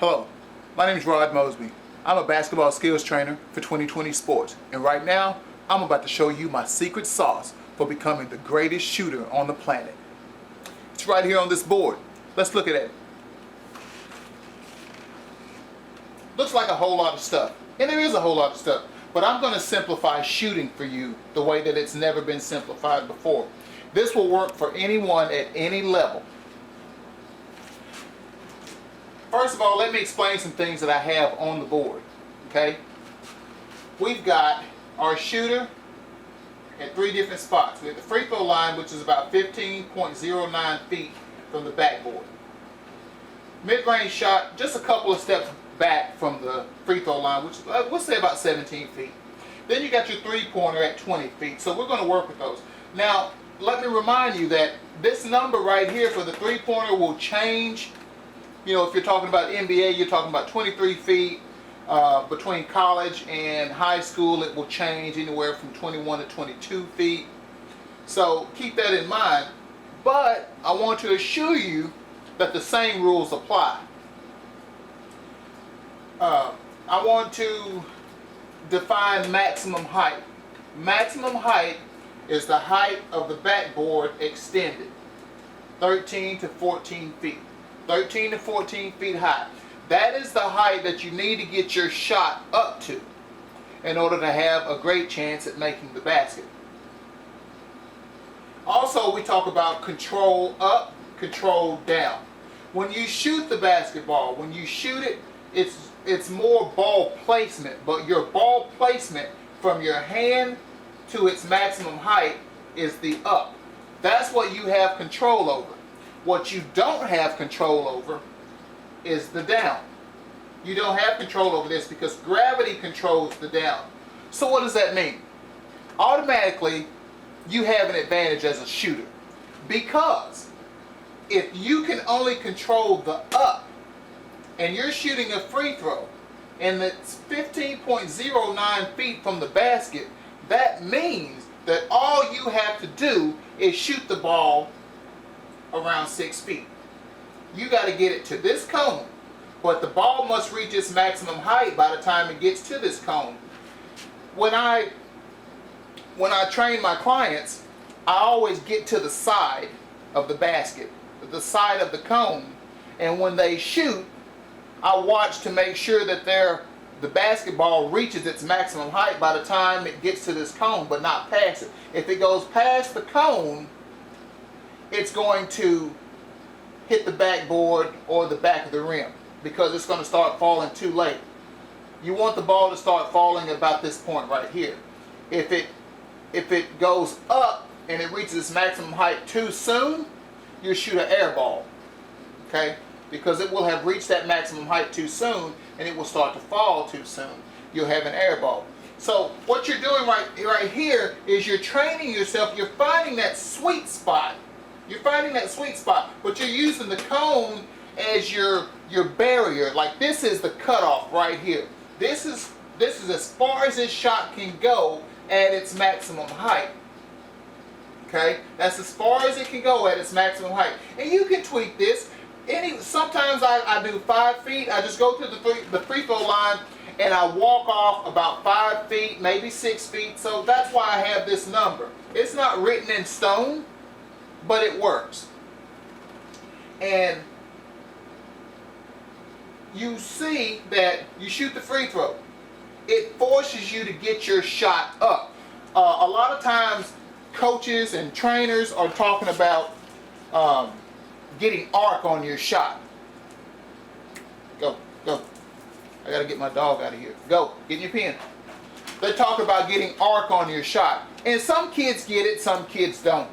Hello, my name is Rod Mosby. I'm a basketball skills trainer for 2020 Sports, and right now I'm about to show you my secret sauce for becoming the greatest shooter on the planet. It's right here on this board. Let's look at it. Looks like a whole lot of stuff, and there is a whole lot of stuff, but I'm going to simplify shooting for you the way that it's never been simplified before. This will work for anyone at any level. First of all, let me explain some things that I have on the board, okay? We've got our shooter at 3 different spots. We have the free throw line, which is about 15.09 feet from the backboard. Mid-range shot, just a couple of steps back from the free throw line, which we'll say about 17 feet. Then you got your three-pointer at 20 feet, so we're going to work with those. Now, let me remind you that this number right here for the three-pointer will change. You know, if you're talking about NBA, you're talking about 23 feet. Between college and high school, it will change anywhere from 21 to 22 feet. So keep that in mind. But I want to assure you that the same rules apply. I want to define maximum height. Maximum height is the height of the backboard extended, 13 to 14 feet. 13 to 14 feet high. That is the height that you need to get your shot up to in order to have a great chance at making the basket. Also, we talk about control up, control down. When you shoot the basketball, when you shoot it, it's more ball placement, but your ball placement from your hand to its maximum height is the up. That's what you have control over. What you don't have control over is the down. You don't have control over this because gravity controls the down. So what does that mean? Automatically, you have an advantage as a shooter, because if you can only control the up and you're shooting a free throw and it's 15.09 feet from the basket, that means that all you have to do is shoot the ball around 6 feet. You got to get it to this cone, but the ball must reach its maximum height by the time it gets to this cone. When I train my clients, I always get to the side of the basket, the side of the cone, and when they shoot, I watch to make sure that the basketball reaches its maximum height by the time it gets to this cone, but not past it. If it goes past the cone, it's going to hit the backboard or the back of the rim because it's going to start falling too late. You want the ball to start falling at about this point right here. If it goes up and it reaches its maximum height too soon, you shoot an air ball, okay? Because it will have reached that maximum height too soon and it will start to fall too soon. You'll have an air ball. So what you're doing right here is you're training yourself. You're finding that sweet spot. You're finding that sweet spot, but you're using the cone as your barrier. Like this is the cutoff right here. This is as far as this shot can go at its maximum height. Okay, that's as far as it can go at its maximum height. And you can tweak this. Sometimes I do 5 feet. I just go to the free throw line and I walk off about 5 feet, maybe 6 feet. So that's why I have this number. It's not written in stone, but it works. And you see that you shoot the free throw. It forces you to get your shot up. A lot of times coaches and trainers are talking about getting arc on your shot. Go. I gotta get my dog out of here. Go, get in your pen. They talk about getting arc on your shot. And some kids get it, some kids don't.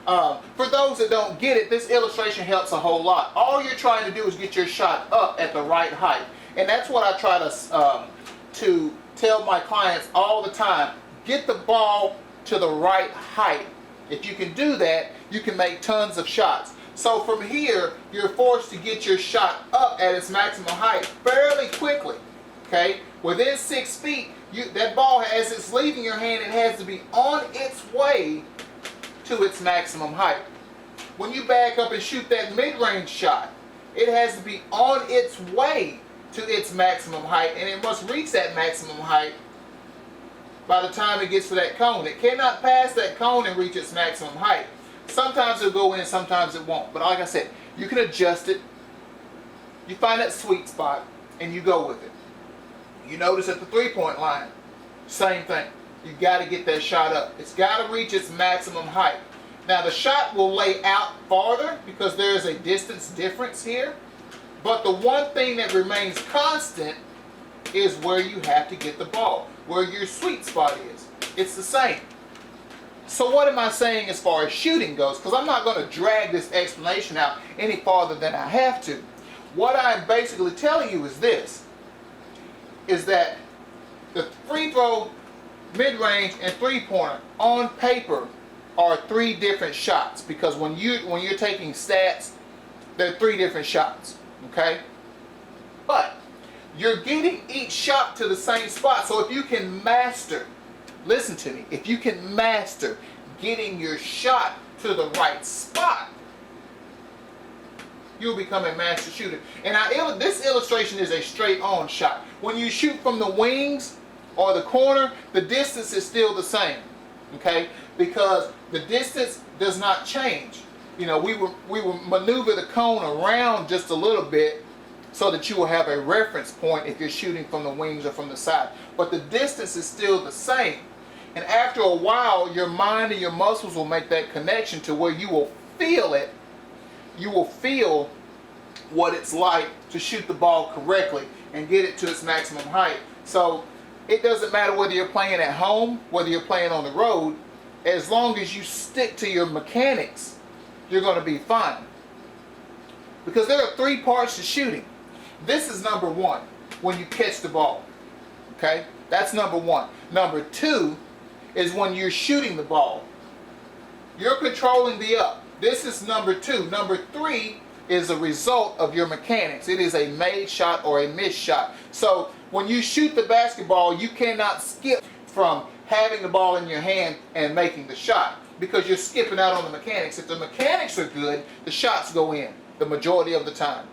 For those that don't get it, this illustration helps a whole lot. All you're trying to do is get your shot up at the right height. And that's what I try to tell my clients all the time. Get the ball to the right height. If you can do that, you can make tons of shots. So from here, you're forced to get your shot up at its maximum height fairly quickly. Okay? Within 6 feet, that ball, as it's leaving your hand, it has to be on its way to its maximum height. When you back up and shoot that mid-range shot, It has to be on its way to its maximum height, and it must reach that maximum height by the time it gets to that cone. It cannot pass that cone and reach its maximum height. Sometimes it'll go in, sometimes it won't. But like I said, you can adjust it. You find that sweet spot, and you go with it. You notice at the three-point line, same thing. You got to get that shot up. It's got to reach its maximum height. Now the shot will lay out farther because there is a distance difference here. But the one thing that remains constant is where you have to get the ball, where your sweet spot is. It's the same. So what am I saying as far as shooting goes? Because I'm not going to drag this explanation out any farther than I have to. What I'm basically telling you is this, is that the free throw, mid-range, and three-pointer on paper are three different shots, because when you're taking stats, they're three different shots, okay? But you're getting each shot to the same spot. So if you can master, listen to me, if you can master getting your shot to the right spot, you'll become a master shooter. And this illustration is a straight on shot. When you shoot from the wings or the corner, the distance is still the same, okay? Because the distance does not change. You know, we will maneuver the cone around just a little bit so that you will have a reference point if you're shooting from the wings or from the side. But the distance is still the same. And after a while, your mind and your muscles will make that connection to where you will feel it. You will feel what it's like to shoot the ball correctly and get it to its maximum height. So it doesn't matter whether you're playing at home, whether you're playing on the road, as long as you stick to your mechanics, you're going to be fine. Because there are three parts to shooting. This is number one, when you catch the ball. Okay? That's number one. Number two is when you're shooting the ball. You're controlling the up. This is number two. Number three is a result of your mechanics. It is a made shot or a missed shot. So when you shoot the basketball, you cannot skip from having the ball in your hand and making the shot, because you're skipping out on the mechanics. If the mechanics are good, the shots go in the majority of the time.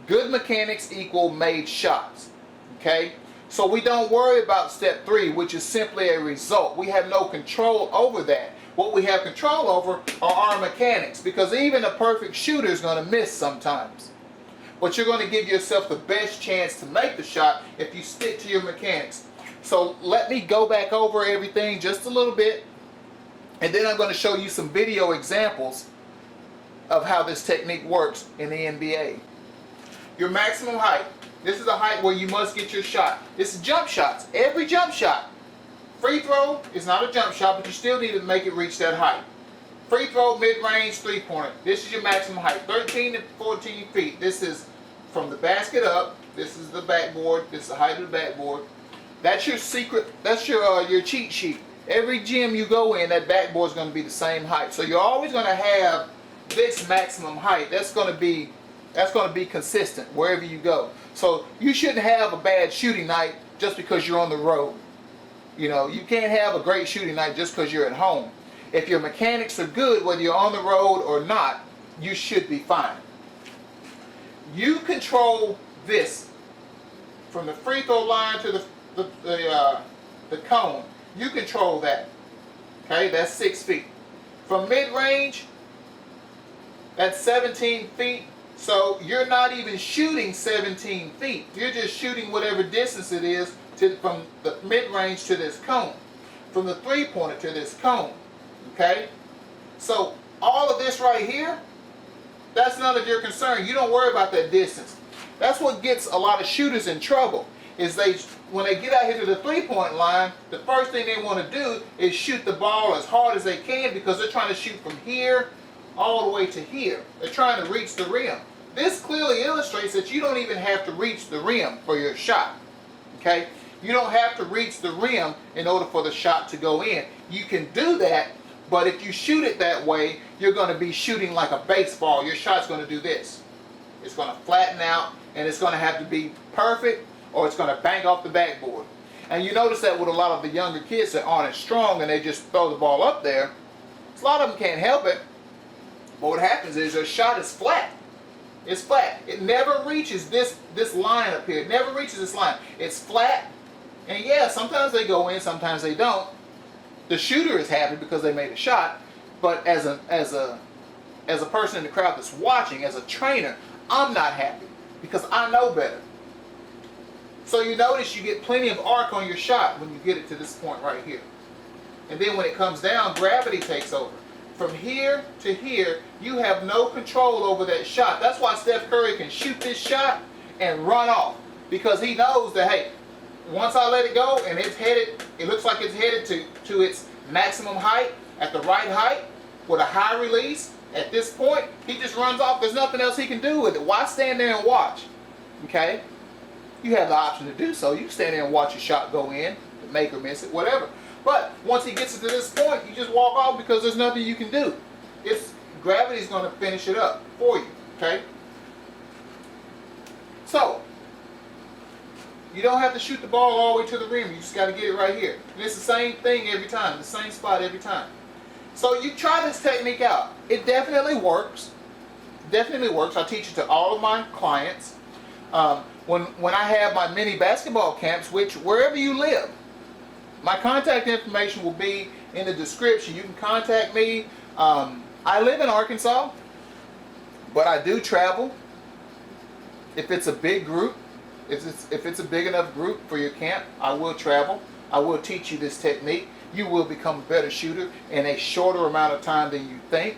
Good mechanics equal made shots. Okay? So we don't worry about step three, which is simply a result. We have no control over that. What we have control over are our mechanics, because even a perfect shooter is going to miss sometimes. But you're going to give yourself the best chance to make the shot if you stick to your mechanics. So let me go back over everything just a little bit, and then I'm going to show you some video examples of how this technique works in the NBA. Your maximum height. This is a height where you must get your shot. This is jump shots. Every jump shot. Free throw is not a jump shot, but you still need to make it reach that height. Free throw, mid-range, three-pointer. This is your maximum height, 13 to 14 feet. This is from the basket up. This is the backboard. This is the height of the backboard. That's your secret. That's your cheat sheet. Every gym you go in, that backboard is going to be the same height. So you're always going to have this maximum height. That's going to be consistent wherever you go. So you shouldn't have a bad shooting night just because you're on the road. You know, you can't have a great shooting night just because you're at home. If your mechanics are good, whether you're on the road or not, you should be fine. You control this from the free throw line to the cone. You control that. Okay, that's 6 feet. From mid-range, that's 17 feet. So you're not even shooting 17 feet. You're just shooting whatever distance it is from the mid-range to this cone. From the three-pointer to this cone. Okay? So all of this right here, that's none of your concern. You don't worry about that distance. That's what gets a lot of shooters in trouble. Is when they get out here to the three-point line, the first thing they want to do is shoot the ball as hard as they can, because they're trying to shoot from here all the way to here. They're trying to reach the rim. This clearly illustrates that you don't even have to reach the rim for your shot. Okay? You don't have to reach the rim in order for the shot to go in. You can do that, but if you shoot it that way, you're going to be shooting like a baseball. Your shot's going to do this. It's going to flatten out, and it's going to have to be perfect, or it's going to bang off the backboard. And you notice that with a lot of the younger kids that aren't as strong and they just throw the ball up there, a lot of them can't help it. But what happens is their shot is flat. It's flat. It never reaches this line up here. It never reaches this line. It's flat. And yeah, sometimes they go in, sometimes they don't. The shooter is happy because they made a shot, but as a person in the crowd that's watching, as a trainer, I'm not happy because I know better. So you notice you get plenty of arc on your shot when you get it to this point right here. And then when it comes down, gravity takes over. From here to here, you have no control over that shot. That's why Steph Curry can shoot this shot and run off, because he knows that, hey, once I let it go and it's headed, it looks like it's headed to its maximum height, at the right height, with a high release, at this point, he just runs off. There's nothing else he can do with it. Why stand there and watch? Okay? You have the option to do so. You can stand there and watch your shot go in, make or miss it, whatever. But once he gets it to this point, you just walk off because there's nothing you can do. Gravity's going to finish it up for you. Okay? So, you don't have to shoot the ball all the way to the rim. You just got to get it right here. And it's the same thing every time. The same spot every time. So you try this technique out. It definitely works. Definitely works. I teach it to all of my clients. When I have my mini basketball camps, which wherever you live, my contact information will be in the description. You can contact me. I live in Arkansas, but I do travel. If it's a big group, if it's a big enough group for your camp, I will travel. I will teach you this technique. You will become a better shooter in a shorter amount of time than you think.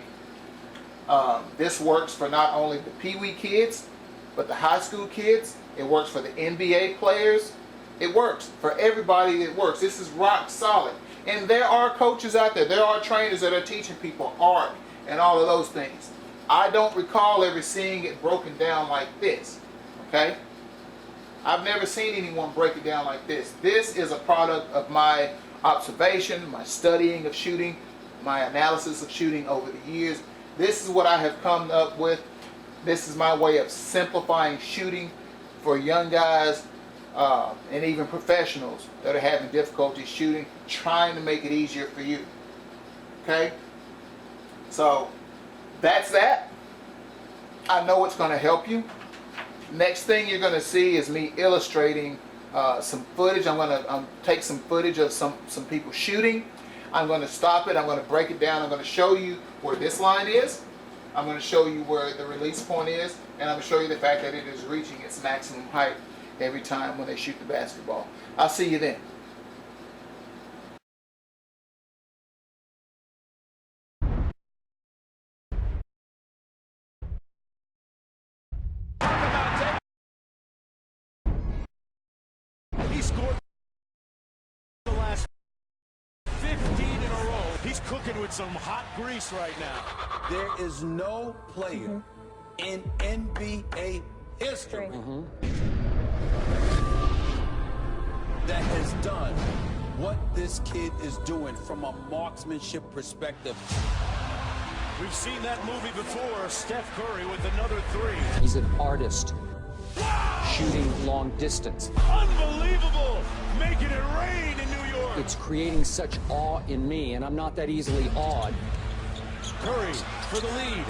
This works for not only the Pee Wee kids, but the high school kids. It works for the NBA players. It works for everybody. It works. This is rock solid. And there are coaches out there. There are trainers that are teaching people art and all of those things. I don't recall ever seeing it broken down like this. Okay? I've never seen anyone break it down like this. This is a product of my observation, my studying of shooting, my analysis of shooting over the years. This is what I have come up with. This is my way of simplifying shooting for young guys and even professionals that are having difficulty shooting, trying to make it easier for you. Okay? So that's that. I know it's going to help you. Next thing you're going to see is me illustrating some footage. I'm going to take some footage of some people shooting. I'm going to stop it. I'm going to break it down. I'm going to show you where this line is. I'm going to show you where the release point is. And I'm going to show you the fact that it is reaching its maximum height every time when they shoot the basketball. I'll see you then. He scored the last 15 in a row. He's cooking with some hot grease right now. There is no player in NBA history that has done what this kid is doing from a marksmanship perspective. We've seen that movie before. Steph Curry with another three. He's an artist. Shooting long distance. Unbelievable! Making it rain in New York. It's creating such awe in me, and I'm not that easily awed. Curry for the lead.